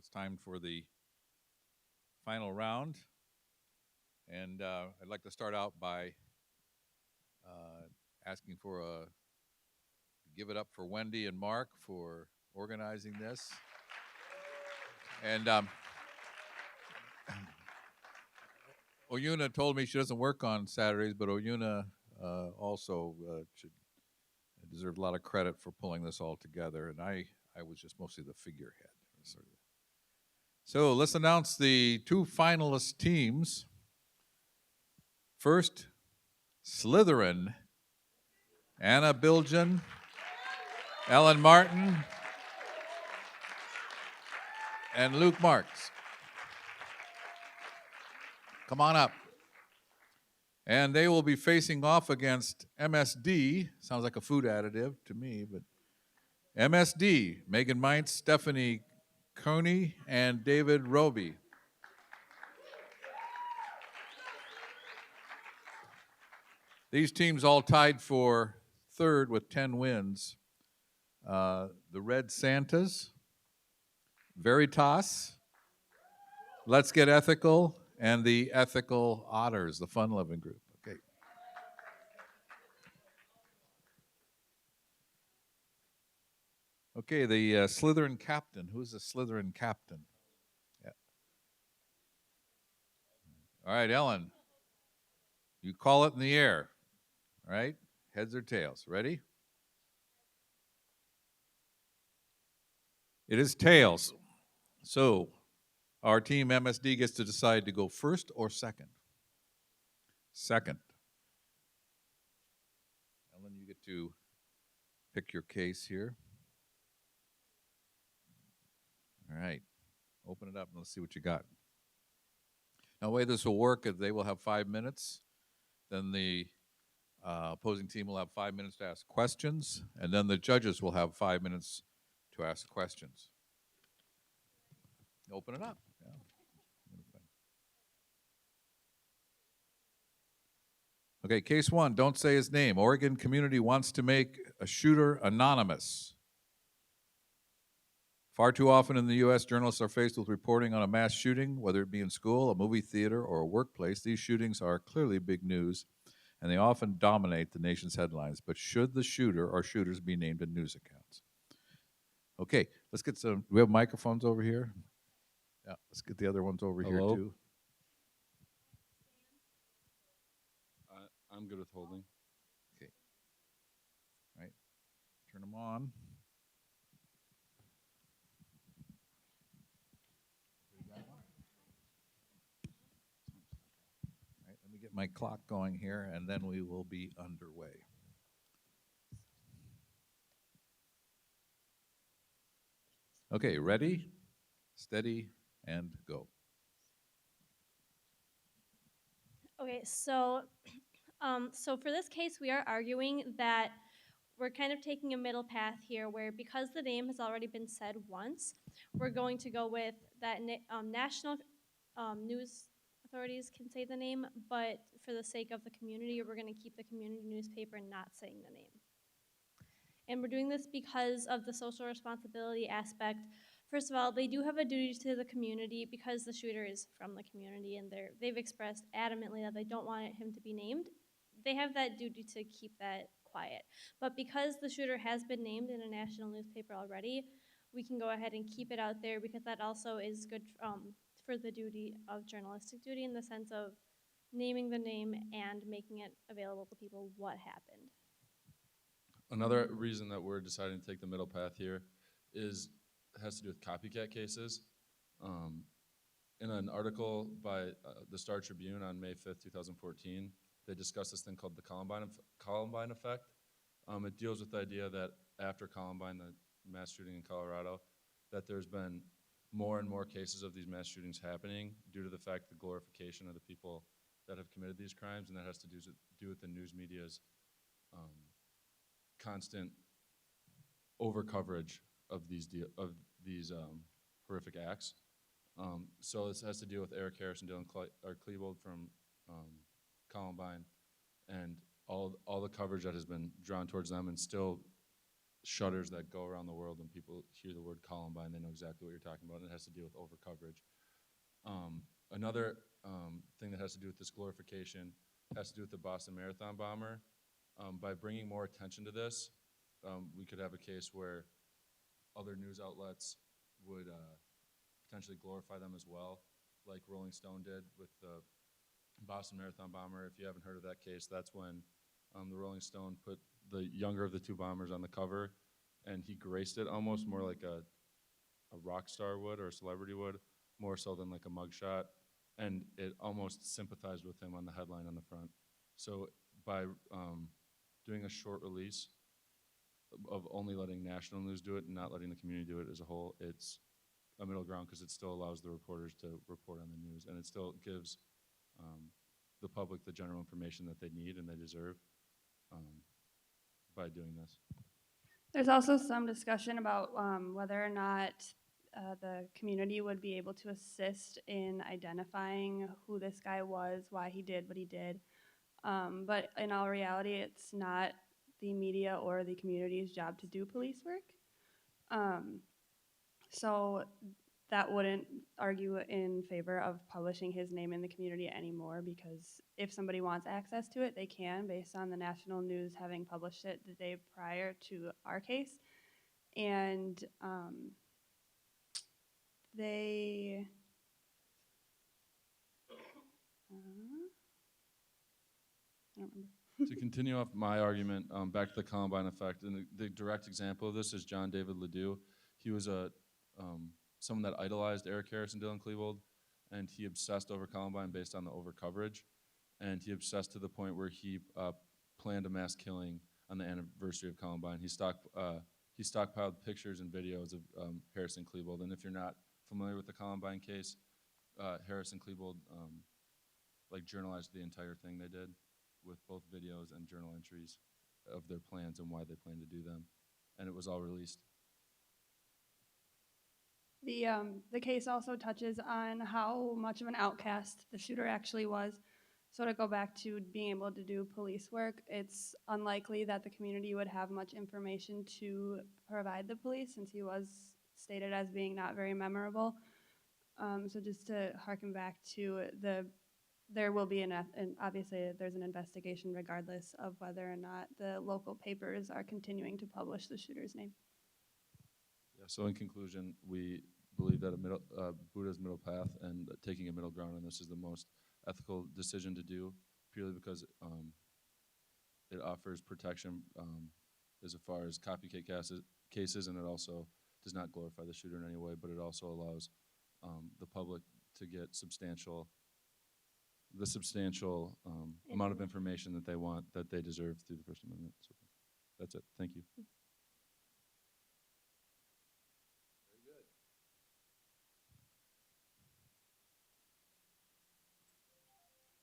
it's time for the final round. And I'd like to start out by asking for a give it up for Wendy and Mark for organizing this. And Oyuna told me she doesn't work on Saturdays, but Oyuna also should deserve a lot of credit for pulling this all together. And I was just mostly the figurehead. So let's announce the two finalist teams. First, Slytherin, Anna Bilgen, Ellen Martin, and Luke Marks. Come on up. And they will be facing off against MSD. Sounds like a food additive to me, but MSD, Megan Meintz, Stephanie Coney, and David Roby. These teams all tied for third with 10 wins. The Red Santas, Veritas, Let's Get Ethical, and the Ethical Otters, the fun-loving group. Okay. Okay, the Slytherin captain. Who's the Slytherin captain? Yeah. All right, Ellen. You call it in the air. All right? Heads or tails. Ready? It is tails. So our team MSD gets to decide to go first or second. Second. Ellen, you get to pick your case here. All right. Open it up and let's see what you got. Now, the way this will work is they will have 5 minutes. Then the opposing team will have 5 minutes to ask questions. And then the judges will have 5 minutes to ask questions. Open it up. Yeah. Okay, case one, don't say his name. Oregon community wants to make a shooter anonymous. Far too often in the U.S., journalists are faced with reporting on a mass shooting, whether it be in school, a movie theater, or a workplace. These shootings are clearly big news, and they often dominate the nation's headlines. But should the shooter or shooters be named in news accounts? Okay, let's get some. Do we have microphones over here? Yeah, let's get the other ones over here too. I'm good with holding. Okay. All right. Turn them on. All right, let me get my clock going here, and then we will be underway. Okay, ready, steady, and go. Okay, so for this case, we are arguing that we're kind of taking a middle path here, where because the name has already been said once, we're going to go with that national news authorities can say the name, but for the sake of the community, we're going to keep the community newspaper not saying the name. And we're doing this because of the social responsibility aspect. First of all, they do have a duty to the community because the shooter is from the community, and they've expressed adamantly that they don't want him to be named. They have that duty to keep that quiet. But because the shooter has been named in a national newspaper already, we can go ahead and keep it out there because that also is good for the duty of journalistic duty, in the sense of naming the name and making it available to people what happened. Another reason that we're deciding to take the middle path here has to do with copycat cases. In an article by the Star Tribune on May 5th, 2014, they discussed this thing called the Columbine effect. It deals with the idea that after Columbine, the mass shooting in Colorado, that there's been more and more cases of these mass shootings happening due to the fact the glorification of the people that have committed these crimes, and that has to do with the news media's constant over coverage of these horrific acts. So this has to deal with Eric Harris and Dylan Klebold from Columbine, and all the coverage that has been drawn towards them, and still shutters that go around the world. When people hear the word Columbine, they know exactly what you're talking about, and it has to deal with overcoverage. Another thing that has to do with this glorification has to do with the Boston Marathon bomber. By bringing more attention to this, we could have a case where other news outlets would potentially glorify them as well, like Rolling Stone did with the Boston Marathon bomber. If you haven't heard of that case, that's when the Rolling Stone put the younger of the two bombers on the cover, and he graced it almost more like a rock star would or a celebrity would, more so than like a mugshot, and it almost sympathized with him on the headline on the front. So by doing a short release of only letting national news do it and not letting the community do it as a whole, it's a middle ground because it still allows the reporters to report on the news, and it still gives the public the general information that they need and they deserve by doing this. There's also some discussion about whether or not the community would be able to assist in identifying who this guy was, why he did what he did. But in all reality, it's not the media or the community's job to do police work. So that wouldn't argue in favor of publishing his name in the community anymore, because if somebody wants access to it, they can, based on the national news having published it the day prior to our case. And they I don't remember. To continue off my argument, back to the Columbine effect, and the direct example of this is John David Ledoux. He was someone that idolized Eric Harris and Dylan Klebold, and he obsessed over Columbine based on the overcoverage, and he obsessed to the point where he planned a mass killing on the anniversary of Columbine. He stockpiled pictures and videos of Harris and Klebold, and if you're not familiar with the Columbine case, Harris and Klebold like journalized the entire thing they did, with both videos and journal entries of their plans and why they plan to do them, and it was all released. The case also touches on how much of an outcast the shooter actually was. So to go back to being able to do police work, it's unlikely that the community would have much information to provide the police, since he was stated as being not very memorable. So just to harken back to there will be obviously there's an investigation regardless of whether or not the local papers are continuing to publish the shooter's name. Yeah, so in conclusion, we believe that Buddha's middle path and taking a middle ground on this is the most ethical decision to do, purely because it offers protection as far as copycat cases, and it also does not glorify the shooter in any way, but it also allows the public to get the substantial amount of information that they want, that they deserve through the First Amendment. So that's it. Thank you.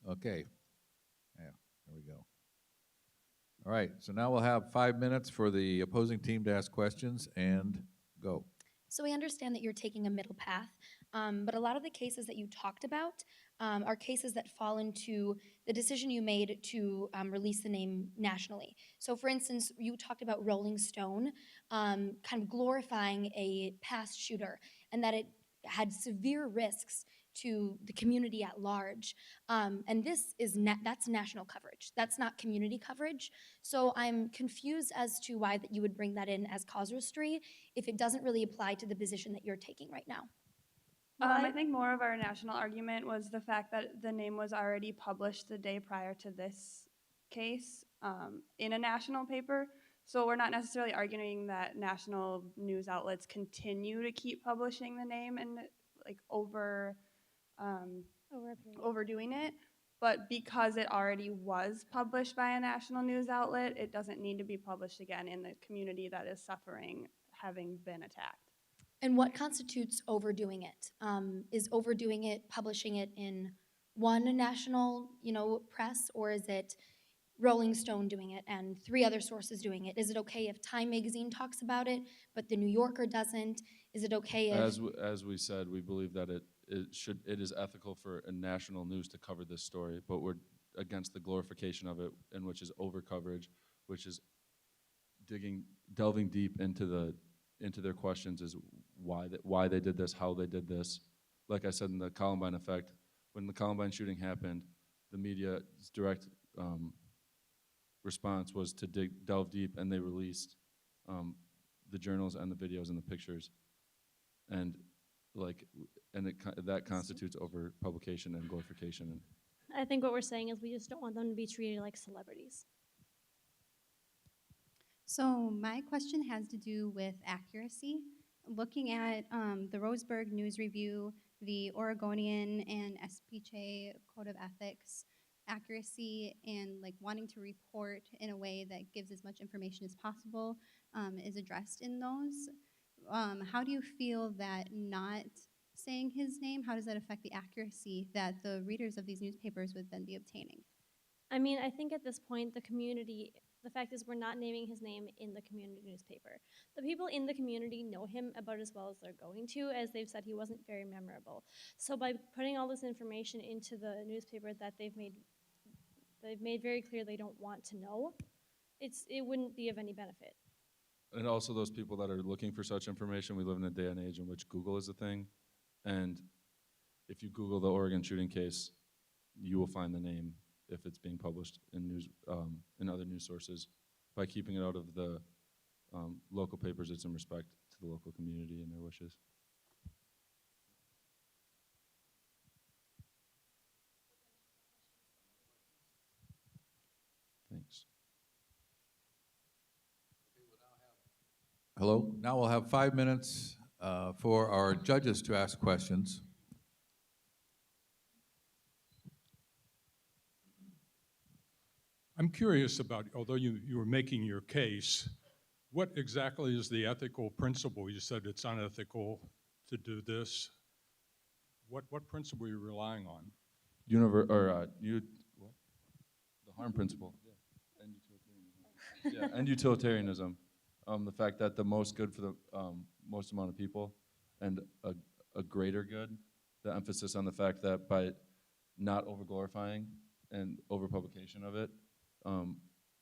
Okay. Yeah, there we go. All right, so now we'll have 5 minutes for the opposing team to ask questions, and go. So we understand that you're taking a middle path, but a lot of the cases that you talked about are cases that fall into the decision you made to release the name nationally. So for instance, you talked about Rolling Stone kind of glorifying a past shooter and that it had severe risks to the community at large. And this is that's national coverage. That's not community coverage. So I'm confused as to why that you would bring that in as casuistry if it doesn't really apply to the position that you're taking right now. I think more of our national argument was the fact that the name was already published the day prior to this case in a national paper. So we're not necessarily arguing that national news outlets continue to keep publishing the name and like overdoing it. But because it already was published by a national news outlet, it doesn't need to be published again in the community that is suffering having been attacked. And what constitutes overdoing it? Is overdoing it publishing it in one national, press, or is it Rolling Stone doing it and 3 other sources doing it? Is it okay if Time Magazine talks about it, but the New Yorker doesn't? Is it okay if... As we said, we believe that it is ethical for a national news to cover this story, but we're against the glorification of it, and which is over coverage, which is digging delving deep into their questions is why they did this, how they did this. Like I said in the Columbine effect, when the Columbine shooting happened, the media's direct response was to delve deep, and they released the journals and the videos and the pictures, and that constitutes over publication and glorification. And I think what we're saying is we just don't want them to be treated like celebrities. So my question has to do with accuracy. Looking at the Roseburg News Review, the Oregonian and SPJ Code of Ethics, accuracy and like wanting to report in a way that gives as much information as possible is addressed in those. How do you feel that not saying his name, how does that affect the accuracy that the readers of these newspapers would then be obtaining? I mean, I think at this point, the fact is we're not naming his name in the community newspaper. The people in the community know him about as well as they're going to, as they've said he wasn't very memorable. So by putting all this information into the newspaper that they've made very clear they don't want to know, it wouldn't be of any benefit. And also those people that are looking for such information, we live in a day and age in which Google is a thing. And if you Google the Oregon shooting case, you will find the name if it's being published in in other news sources. By keeping it out of the local papers, it's in respect to the local community and their wishes. Thanks. Hello. Now we'll have 5 minutes for our judges to ask questions. I'm curious about, although you were making your case, what exactly is the ethical principle? You said it's unethical to do this. What principle are you relying on? The harm principle. Yeah. And utilitarianism. Yeah, and utilitarianism. The fact that the most good for the most amount of people and a greater good. The emphasis on the fact that by not over-glorifying and over-publication of it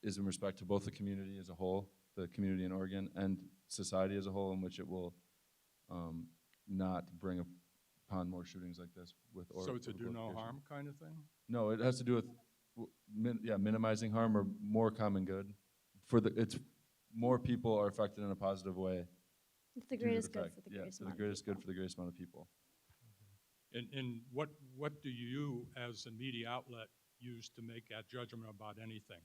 is in respect to both the community as a whole, the community in Oregon, and society as a whole, in which it will not bring upon more shootings like this. So it's a do no harm kind of thing? No, it has to do with minimizing harm or more common good. It's more people are affected in a positive way. It's the greatest good for the greatest amount of greatest people. good for the greatest amount of people. And what do you, as a media outlet, use to make that judgment about anything?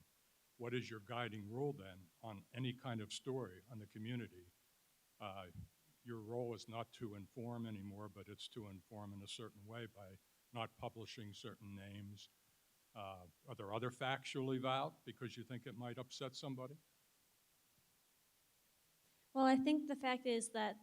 What is your guiding rule then on any kind of story on the community? Your role is not to inform anymore, but it's to inform in a certain way by not publishing certain names. Are there other facts you'll leave out because you think it might upset somebody? Well, I think the fact is that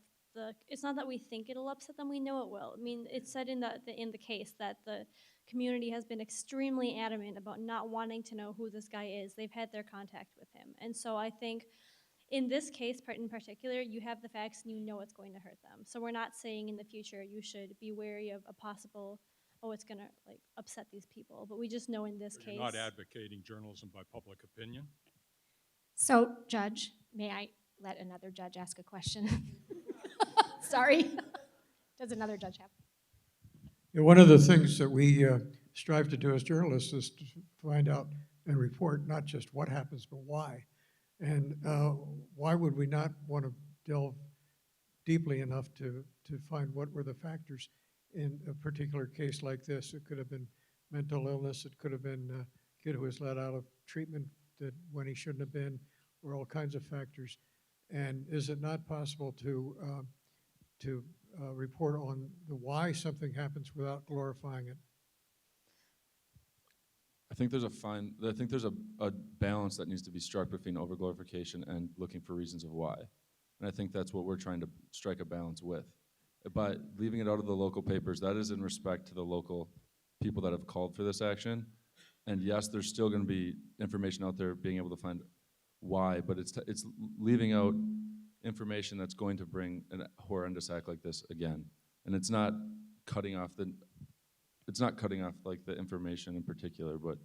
it's not that we think it'll upset them, we know it will. I mean, it's said in the case that the community has been extremely adamant about not wanting to know who this guy is. They've had their contact with him. And so I think in this case in particular, you have the facts and you know it's going to hurt them. So we're not saying in the future you should be wary of a possible, oh, it's gonna like upset these people. But we just know in this case. You're not advocating journalism by public opinion? So, Judge, may I let another judge ask a question? Sorry. Does another judge have? Yeah, one of the things that we strive to do as journalists is to find out and report not just what happens, but why. And why would we not want to delve deeply enough to find what were the factors in a particular case like this? It could have been mental illness. It could have been a kid who was let out of treatment when he shouldn't have been, or all kinds of factors. And is it not possible to report on the why something happens without glorifying it? I think there's a balance that needs to be struck between overglorification and looking for reasons of why. And I think that's what we're trying to strike a balance with. By leaving it out of the local papers, that is in respect to the local people that have called for this action. And yes, there's still going to be information out there being able to find why, but it's leaving out information that's going to bring a horrendous act like this again. And it's not cutting off like the information in particular, but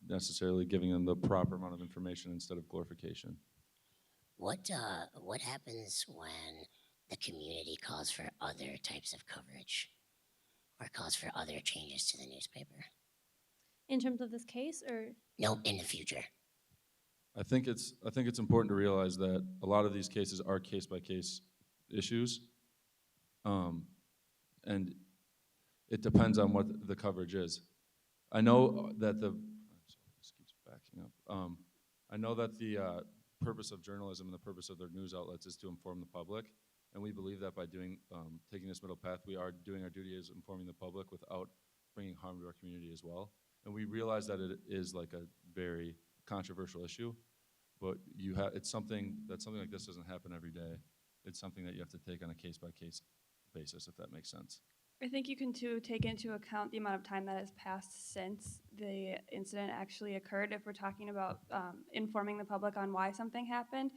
necessarily giving them the proper amount of information instead of glorification. what happens when the community calls for other types of coverage or calls for other changes to the newspaper? In terms of this case, or No, in the future. I think it's important to realize that a lot of these cases are case by case issues, and it depends on what the coverage is. I know that this keeps backing up. I know that the purpose of journalism and the purpose of their news outlets is to inform the public, and we believe that by taking this middle path, we are doing our duty as informing the public without bringing harm to our community as well. And we realize that it is like a very controversial issue, but it's something like this doesn't happen every day. It's something that you have to take on a case by case basis, if that makes sense. I think you can too take into account the amount of time that has passed since the incident actually occurred. If we're talking about informing the public on why something happened,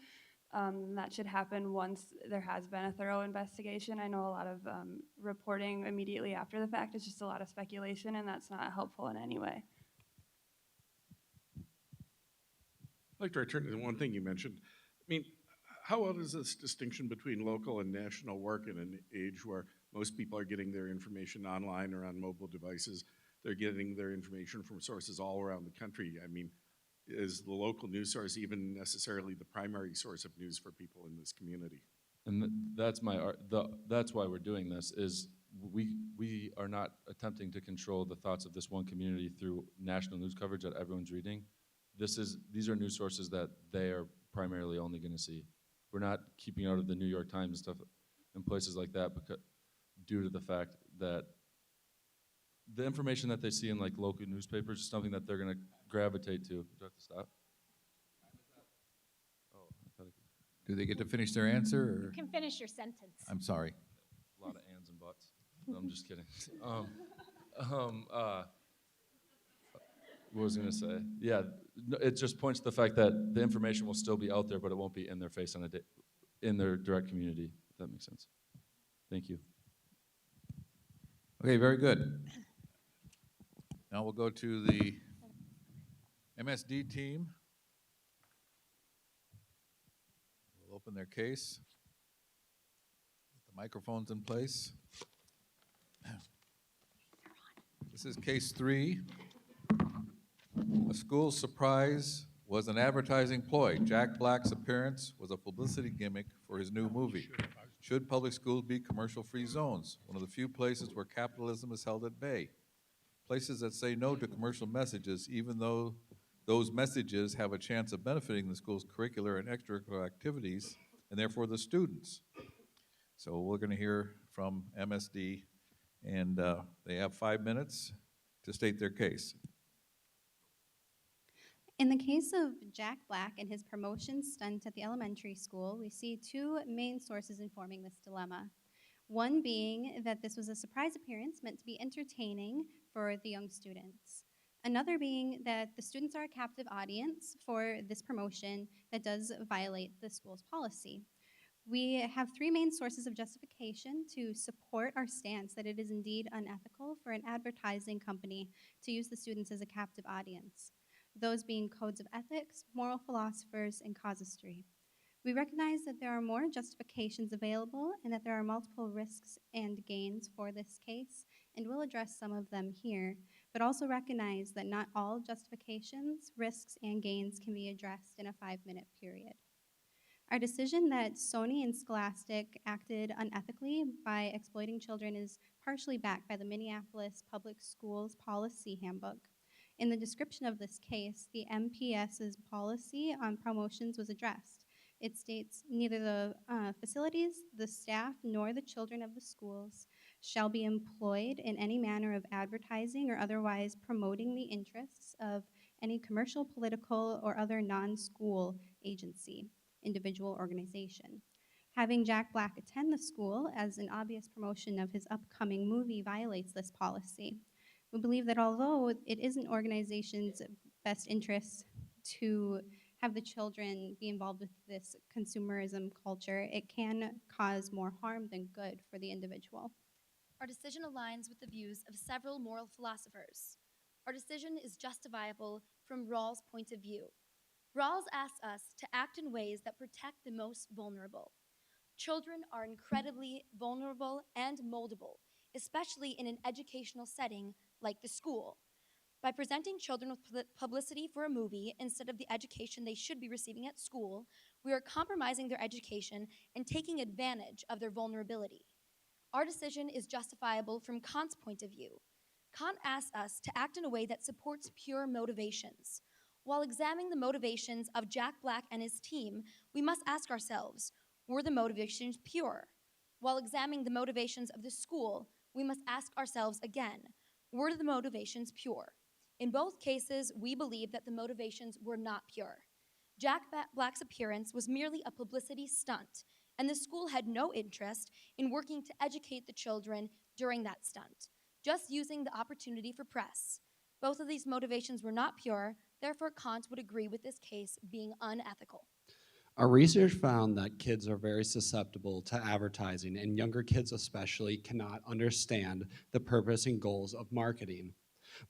that should happen once there has been a thorough investigation. I know a lot of reporting immediately after the fact is just a lot of speculation, and that's not helpful in any way. I'd like to return to the one thing you mentioned. I mean, how well does this distinction between local and national work in an age where most people are getting their information online or on mobile devices? They're getting their information from sources all around the country. I mean, is the local news source even necessarily the primary source of news for people in this community? And that's why we're doing this. Is we are not attempting to control the thoughts of this one community through national news coverage that everyone's reading. These are news sources that they are primarily only going to see. We're not keeping out of the New York Times and stuff and places like that due to the fact that the information that they see in like local newspapers is something that they're going to gravitate to. Do I have to stop? Oh, I thought Do they get to finish their answer? You Or? can finish your sentence. I'm sorry. a lot of ands and buts. No, I'm just kidding. What was I going to say? Yeah, it just points to the fact that the information will still be out there, but it won't be in their face in their direct community, if that makes sense. Thank you. Okay, very good. Now we'll go to the MSD team. We'll open their case. Get the microphones in place. This is case 3. A school surprise was an advertising ploy. Jack Black's appearance was a publicity gimmick for his new movie. Should public schools be commercial-free zones? One of the few places where capitalism is held at bay. Places that say no to commercial messages, even though those messages have a chance of benefiting the school's curricular and extracurricular activities, and therefore the students. So we're going to hear from MSD, and they have 5 minutes to state their case. In the case of Jack Black and his promotion stunt at the elementary school, we see 2 main sources informing this dilemma. One being that this was a surprise appearance meant to be entertaining for the young students. Another being that the students are a captive audience for this promotion that does violate the school's policy. We have 3 main sources of justification to support our stance that it is indeed unethical for an advertising company to use the students as a captive audience. Those being codes of ethics, moral philosophers, and casuistry. We recognize that there are more justifications available and that there are multiple risks and gains for this case, and we'll address some of them here, but also recognize that not all justifications, risks, and gains can be addressed in a 5-minute period. Our decision that Sony and Scholastic acted unethically by exploiting children is partially backed by the Minneapolis Public Schools Policy Handbook. In the description of this case, the MPS's policy on promotions was addressed. It states, neither the facilities, the staff, nor the children of the schools shall be employed in any manner of advertising or otherwise promoting the interests of any commercial, political, or other non-school agency, individual, organization. Having Jack Black attend the school as an obvious promotion of his upcoming movie violates this policy. We believe that although it is an organization's best interest to have the children be involved with this consumerism culture, it can cause more harm than good for the individual. Our decision aligns with the views of several moral philosophers. Our decision is justifiable from Rawls' point of view. Rawls asks us to act in ways that protect the most vulnerable. Children are incredibly vulnerable and moldable, especially in an educational setting like the school. By presenting children with publicity for a movie instead of the education they should be receiving at school, we are compromising their education and taking advantage of their vulnerability. Our decision is justifiable from Kant's point of view. Kant asks us to act in a way that supports pure motivations. While examining the motivations of Jack Black and his team, we must ask ourselves, were the motivations pure? While examining the motivations of the school, we must ask ourselves again, were the motivations pure? In both cases, we believe that the motivations were not pure. Jack Black's appearance was merely a publicity stunt, and the school had no interest in working to educate the children during that stunt, just using the opportunity for press. Both of these motivations were not pure, therefore Kant would agree with this case being unethical. Our research found that kids are very susceptible to advertising, and younger kids especially cannot understand the purpose and goals of marketing.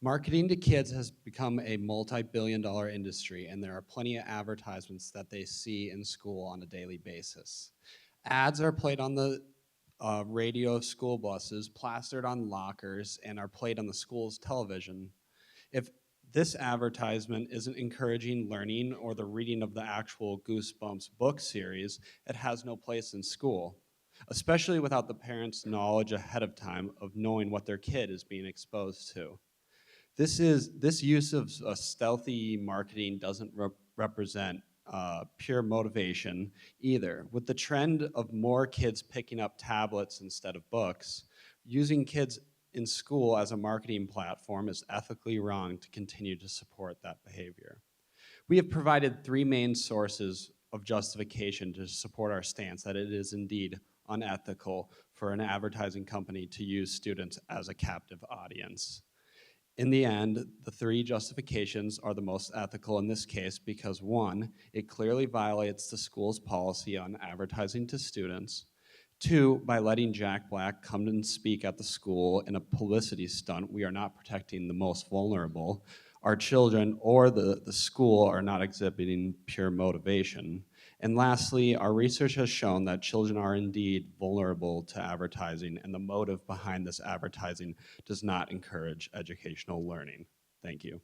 Marketing to kids has become a multi-billion-dollar industry, and there are plenty of advertisements that they see in school on a daily basis. Ads are played on the radio of school buses, plastered on lockers, and are played on the school's television. If this advertisement isn't encouraging learning or the reading of the actual Goosebumps book series, it has no place in school, especially without the parents' knowledge ahead of time of knowing what their kid is being exposed to. This use of stealthy marketing doesn't represent pure motivation either. With the trend of more kids picking up tablets instead of books, using kids in school as a marketing platform is ethically wrong to continue to support that behavior. We have provided three main sources of justification to support our stance that it is indeed unethical for an advertising company to use students as a captive audience. In the end, the three justifications are the most ethical in this case because one, it clearly violates the school's policy on advertising to students. Two, by letting Jack Black come and speak at the school in a publicity stunt, we are not protecting the most vulnerable. Our children or the school are not exhibiting pure motivation. And lastly, our research has shown that children are indeed vulnerable to advertising, and the motive behind this advertising does not encourage educational learning. Thank you.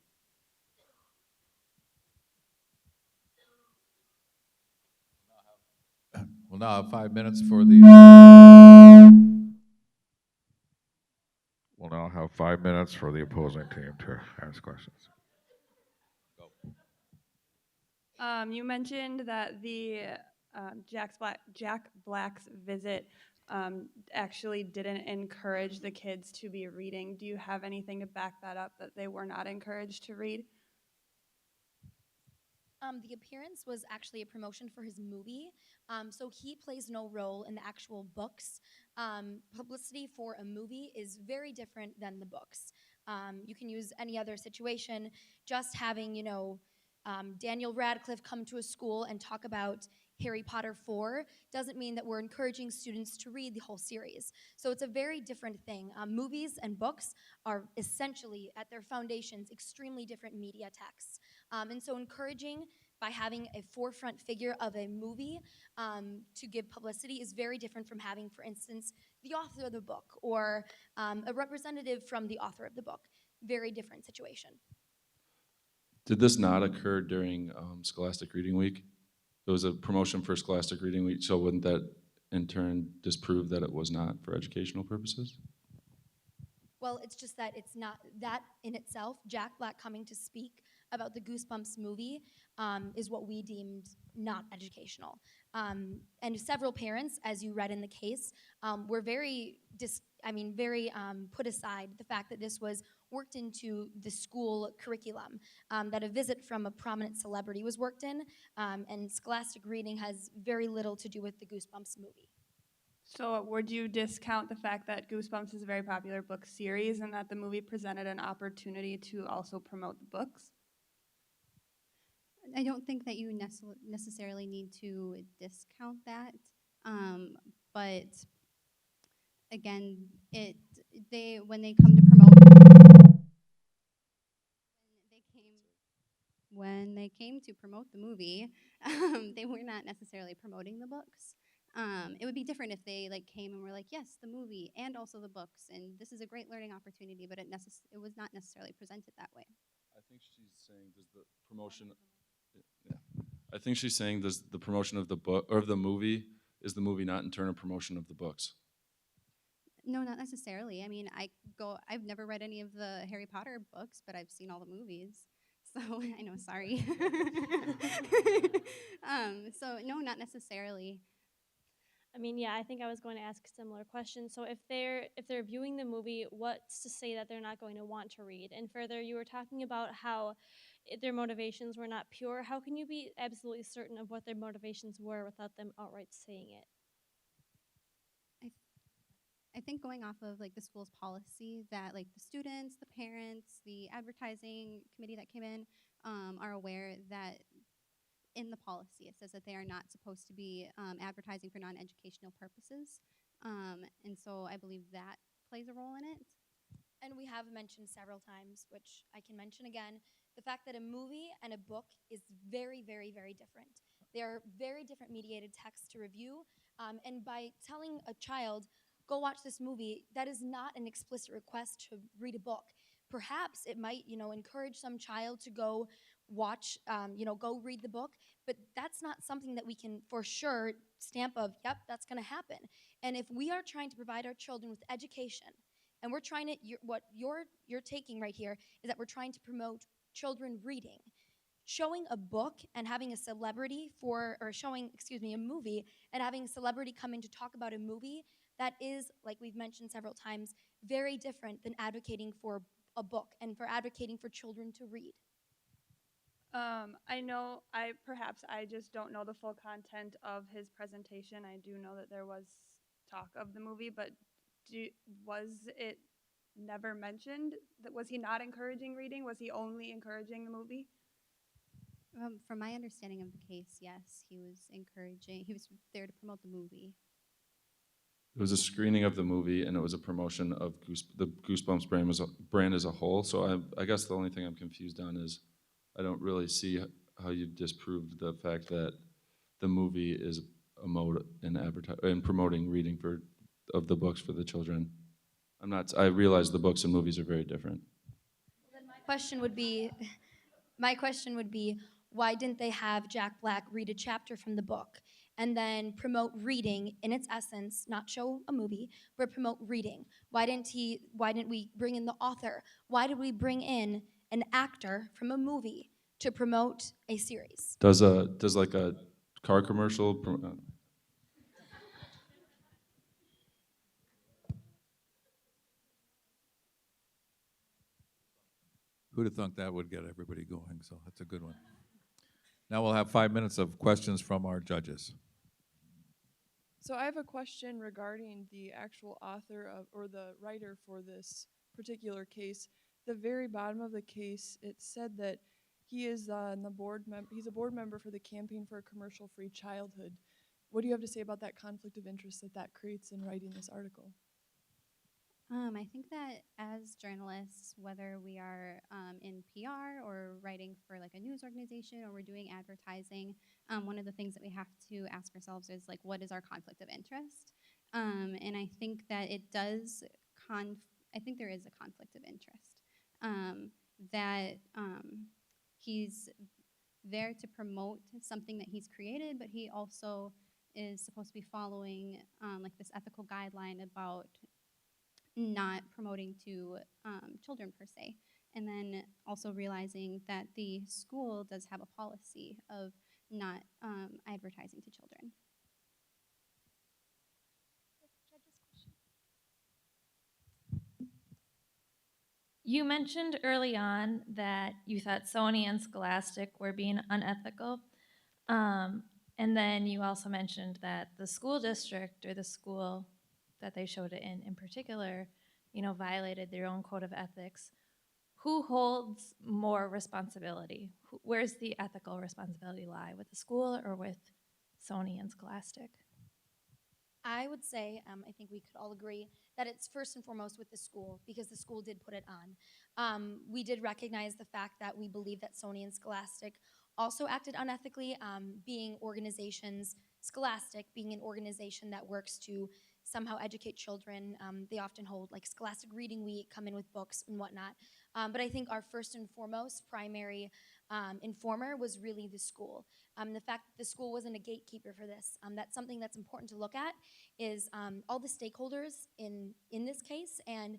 We'll now have 5 minutes for the. We'll now have 5 minutes for the opposing team to ask questions. You mentioned that the Jack Black's visit actually didn't encourage the kids to be reading. Do you have anything to back that up, that they were not encouraged to read? The appearance was actually a promotion for his movie, so he plays no role in the actual books. Publicity for a movie is very different than the books. You can use any other situation, just having, Daniel Radcliffe come to a school and talk about Harry Potter 4 doesn't mean that we're encouraging students to read the whole series. So it's a very different thing. Movies and books are essentially, at their foundations, extremely different media texts. And so encouraging by having a forefront figure of a movie to give publicity is very different from having, for instance, the author of the book or a representative from the author of the book. Very different situation. Did this not occur during Scholastic Reading Week? It was a promotion for Scholastic Reading Week, so wouldn't that in turn disprove that it was not for educational purposes? Well, it's just that it's not, that in itself, Jack Black coming to speak about the Goosebumps movie is what we deemed not educational. And several parents, as you read in the case, were very put aside the fact that this was worked into the school curriculum, that a visit from a prominent celebrity was worked in, and Scholastic Reading has very little to do with the Goosebumps movie. So would you discount the fact that Goosebumps is a very popular book series and that the movie presented an opportunity to also promote the books? I don't think that you necessarily need to discount that, but again, when they come to promote, when they came to promote the movie, they were not necessarily promoting the books. It would be different if they like came and were like, yes, the movie and also the books, and this is a great learning opportunity, but it was not necessarily presented that way. I think she's saying does the promotion. Yeah. I think she's saying does the promotion of the book or of the movie is the movie not in turn a promotion of the books? No, not necessarily. I mean, I've never read any of the Harry Potter books, but I've seen all the movies. So I know, sorry. So no, not necessarily. I mean, yeah, I think I was going to ask a similar question. So if they're viewing the movie, what's to say that they're not going to want to read? And further, you were talking about how their motivations were not pure. How can you be absolutely certain of what their motivations were without them outright saying it? I think going off of like the school's policy that like the students, the parents, the advertising committee that came in are aware that in the policy it says that they are not supposed to be advertising for non-educational purposes. And so I believe that plays a role in it. And we have mentioned several times, which I can mention again, the fact that a movie and a book is very, very, very different. They are very different mediated texts to review. And by telling a child, go watch this movie, that is not an explicit request to read a book. Perhaps it might, encourage some child to go watch, go read the book, but that's not something that we can for sure stamp of, yep, that's going to happen. And if we are trying to provide our children with education, and we're trying to, what you're taking right here is that we're trying to promote children reading. Showing a book and having a celebrity a movie and having a celebrity come in to talk about a movie, that is, like we've mentioned several times, very different than advocating for a book and for advocating for children to read. I just don't know the full content of his presentation. I do know that there was talk of the movie, but was it never mentioned? Was he not encouraging reading? Was he only encouraging the movie? From my understanding of the case, yes, he was there to promote the movie. It was a screening of the movie, and it was a promotion of the Goosebumps brand as a whole. So I guess the only thing I'm confused on is I don't really see how you've disproved the fact that the movie is a mode in promoting reading of the books for the children. I realize the books and movies are very different. My question would be, why didn't they have Jack Black read a chapter from the book and then promote reading in its essence, not show a movie, but promote reading? Why didn't we bring in the author? Why did we bring in an actor from a movie to promote a series? Does like a car commercial Who'd have thunk that would get everybody going? So that's a good one. Now we'll have 5 minutes of questions from our judges. So I have a question regarding the actual author or the writer for this particular case. The very bottom of the case, it said that he is on the board. He's a board member for the Campaign for a Commercial-Free Childhood. What do you have to say about that conflict of interest that creates in writing this article? I think that as journalists, whether we are in PR or writing for like a news organization or we're doing advertising, one of the things that we have to ask ourselves is like, what is our conflict of interest? And I think that I think there is a conflict of interest. That he's there to promote something that he's created, but he also is supposed to be following like this ethical guideline about not promoting to children per se. And then also realizing that the school does have a policy of not advertising to children. You mentioned early on that you thought Sony and Scholastic were being unethical. And then you also mentioned that the school district or the school that they showed it in particular, violated their own code of ethics. Who holds more responsibility? Where's the ethical responsibility lie, with the school or with Sony and Scholastic? I would say, I think we could all agree that it's first and foremost with the school because the school did put it on. We did recognize the fact that we believe that Sony and Scholastic also acted unethically, being organizations, Scholastic being an organization that works to somehow educate children. They often hold like Scholastic Reading Week, come in with books and whatnot. But I think our first and foremost primary informer was really the school. The fact that the school wasn't a gatekeeper for this, that's something that's important to look at is all the stakeholders in this case and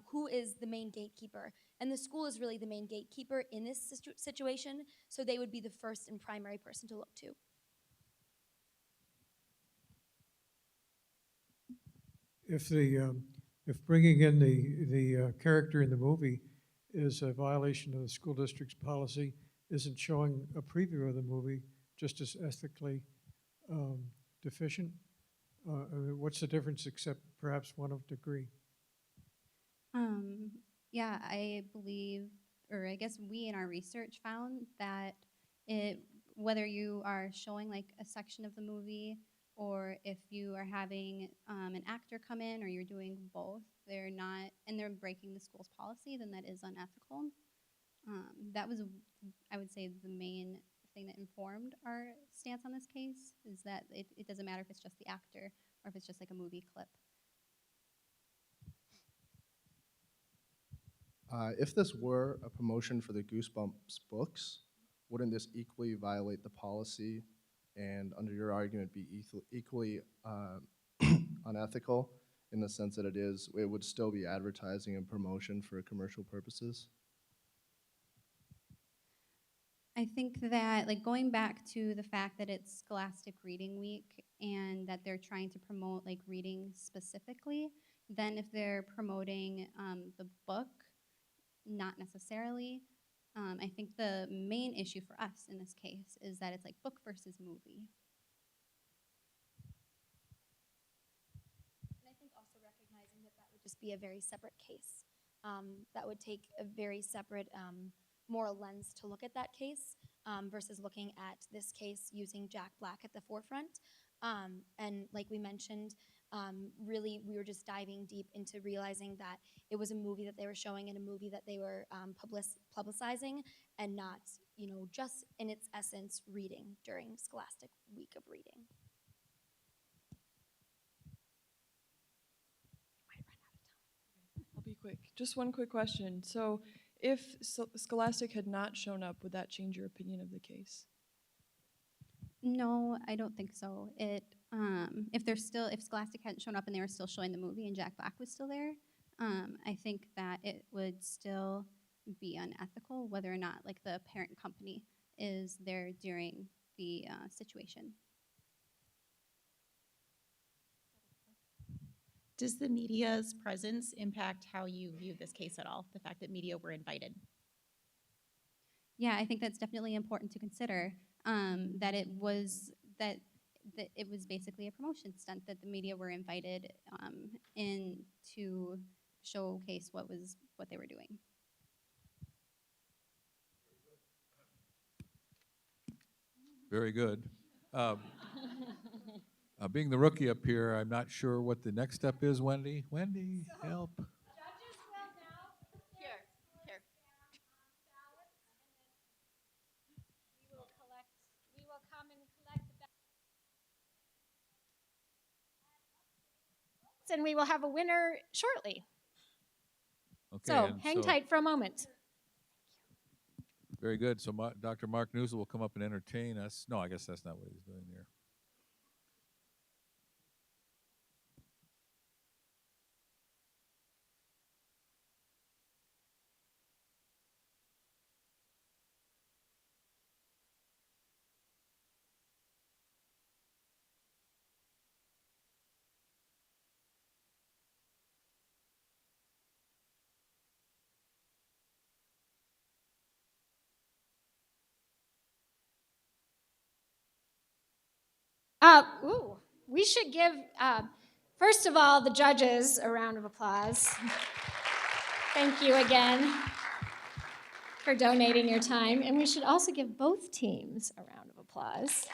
who is the main gatekeeper. And the school is really the main gatekeeper in this situation, so they would be the first and primary person to look to. If bringing in the character in the movie is a violation of the school district's policy, isn't showing a preview of the movie just as ethically deficient? I mean, what's the difference except perhaps one of degree? Yeah, I believe, or I guess we in our research found that whether you are showing like a section of the movie or if you are having an actor come in or you're doing both, they're not, and they're breaking the school's policy, then that is unethical. That was, I would say, the main thing that informed our stance on this case is that it doesn't matter if it's just the actor or if it's just like a movie clip. If this were a promotion for the Goosebumps books, wouldn't this equally violate the policy and, under your argument, be equally unethical in the sense that it would still be advertising and promotion for commercial purposes? I think that, like, going back to the fact that it's Scholastic Reading Week and that they're trying to promote, like, reading specifically, then if they're promoting the book, not necessarily. I think the main issue for us in this case is that it's like book versus movie. And I think also recognizing that that would just be a very separate case. That would take a very separate moral lens to look at that case versus looking at this case using Jack Black at the forefront. And like we mentioned, really we were just diving deep into realizing that it was a movie that they were showing and a movie that they were publicizing and not, just in its essence, reading during Scholastic Week of Reading. I'll be quick. Just one quick question. So if Scholastic had not shown up, would that change your opinion of the case? No, I don't think so. If Scholastic hadn't shown up and they were still showing the movie and Jack Black was still there, I think that it would still be unethical whether or not like the parent company is there during the situation. Does the media's presence impact how you view this case at all? The fact that media were invited? Yeah, I think that's definitely important to consider. That it was basically a promotion stunt that the media were invited in to showcase what they were doing. Very good. Being the rookie up here, I'm not sure what the next step is, Wendy. Wendy, help. Judges will now put their Here. we will come and collect the ballots, and we will have a winner shortly. Okay. So hang tight for a moment. Very good. So Dr. Mark Newsel will come up and entertain us. No, I guess that's not what he's doing there. We should give, first of all, the judges a round of applause. Thank you again for donating your time. And we should also give both teams a round of applause.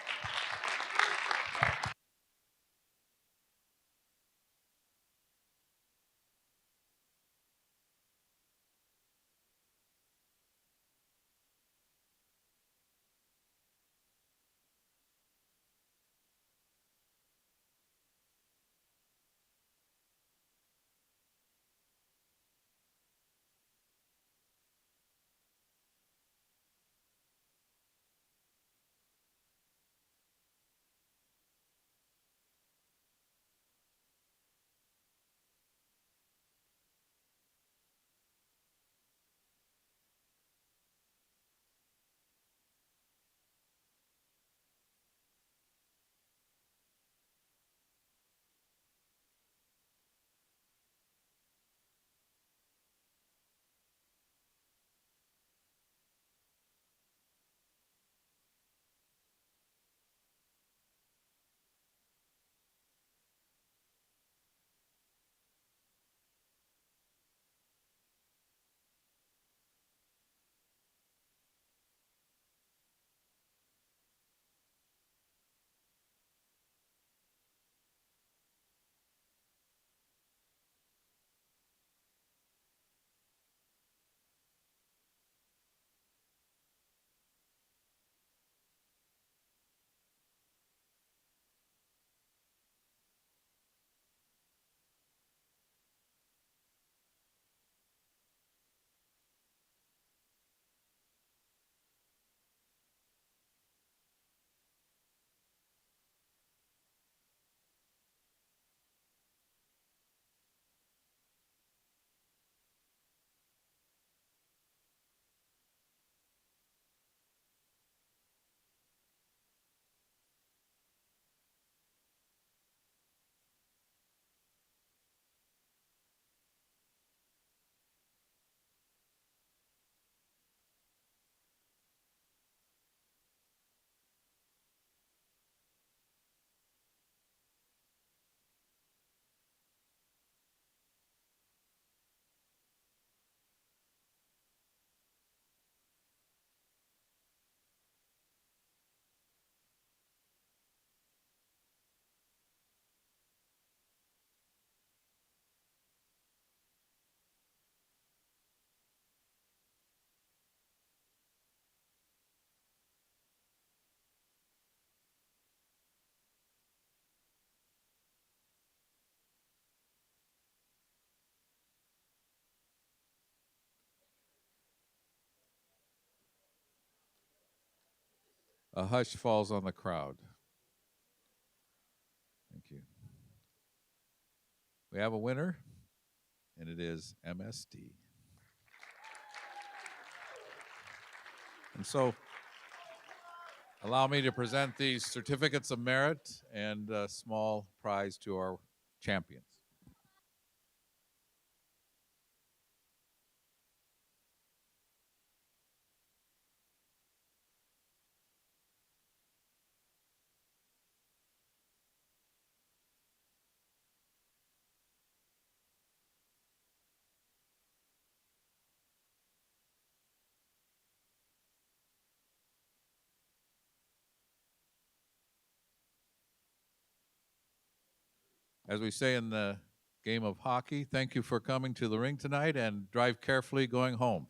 A hush falls on the crowd. Thank you. We have a winner, and it is MSD. And so, allow me to present these certificates of merit and a small prize to our champions. As we say in the game of hockey, thank you for coming to the ring tonight and drive carefully going home.